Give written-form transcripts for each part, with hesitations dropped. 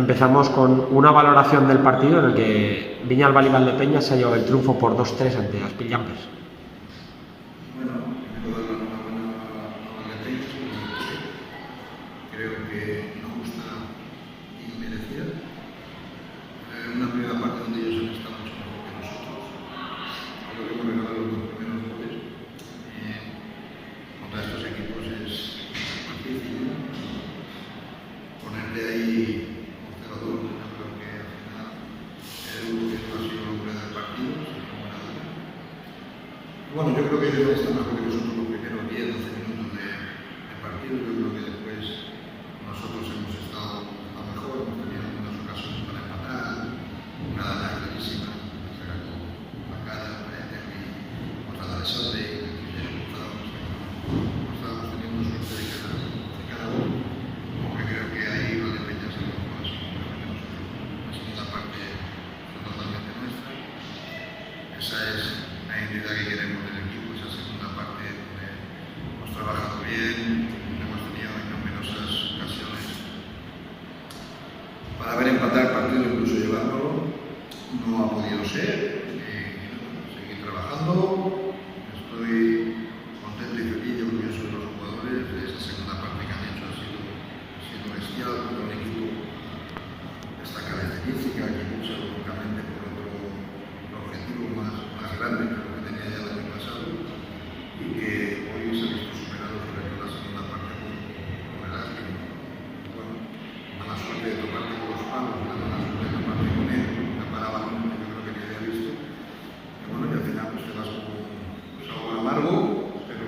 Empezamos con una valoración del partido en el que Viñalbal y Valdepeñas se ha llevado el triunfo por 2-3 ante Aspilllampes. Bueno, primero dar la enhorabuena a Valdepeñas, creo que injusta y merecida. Una primera parte donde ellos han estado mucho mejor que nosotros. Creo que hemos regalado los dos primeros goles. Contra estos equipos es difícil, ¿no? Ponerle ahí un 0-2, yo creo que al final el último ha sido locura del partido, sin ninguna duda. Bueno, yo creo que ellos están mejor que nosotros los primeros 10-12 minutos de partido. Yo creo que después nosotros hemos estado a mejor, hemos tenido algunas ocasiones para empatar, una de las clarísimas, sacar con la cara, otra de Alessandre, estábamos teniendo suerte de cada uno, porque creo que ahí Valdepeñas se lo mejor es mejor que nosotros. La segunda parte fue totalmente nuestra. Esa es la identidad que queremos del equipo, esa segunda parte donde hemos trabajado bien, hemos tenido numerosas ocasiones para ver empatar el partido, incluso llevárnoslo. No ha podido ser. Seguir trabajando. Estoy contento y feliz y orgulloso de los jugadores de esa segunda parte que han hecho. Ha sido bestial contra un equipo de esta característica que lucha lógicamente por otro objetivo más grande que lo que tenía ya el año pasado y que hoy se ha visto superado sobre todo la segunda parte con el Aspi. Bueno, mala suerte de toparte con los palos, la mala suerte de toparte con él, la paraba nunca, yo creo que ni había visto. Y bueno, y al final pues te vas con algo amargo, pero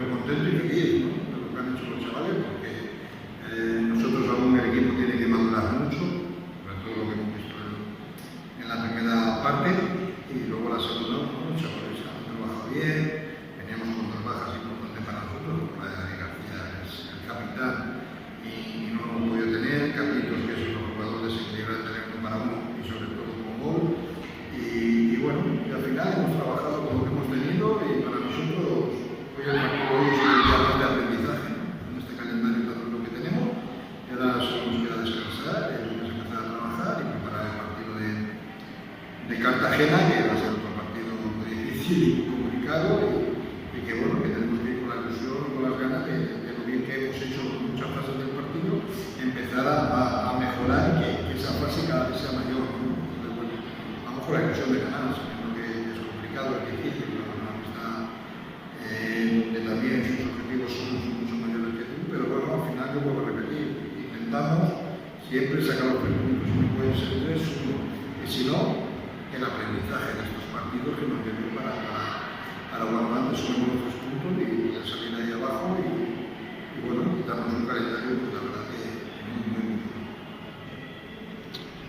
contento y feliz, ¿no? De lo que han hecho los chavales, porque nosotros aún el equipo tiene que madurar mucho, sobre todo lo que hemos visto en la primera parte, y luego la segunda, bueno, los chavales han trabajado bien, veníamos con dos bajas importantes para nosotros, como la de Dani García, es el capitán, y no lo hemos podido tener, Carlitos, que es un jugador desequilibrado, tener uno para uno, y sobre todo con gol, y bueno, y al final hemos trabajado con lo que hemos tenido, y para nosotros hoy el partido es un día más de aprendizaje, ¿no? En este calendario tan duro que tenemos, y ahora solo nos queda descansar, empezar a trabajar y preparar el partido de Cartagena, que va a ser otro partido muy difícil y complicado, y que bueno, que tenemos que ir con la ilusión y con las ganas de lo bien que hemos hecho en muchas fases del partido, empezar a mejorar y que esa fase cada vez sea mayor, ¿no? Entonces, bueno, vamos con la ilusión de ganar, sabiendo que es complicado, es difícil, pero bueno, está donde también sus objetivos son mucho mayores que tú, pero bueno, al final yo vuelvo a repetir, intentamos siempre sacar los 3 puntos, no pueden ser 3, 1, y si no, el aprendizaje de estos partidos que nos lleven para guardar de solo los 3 puntos y salir ahí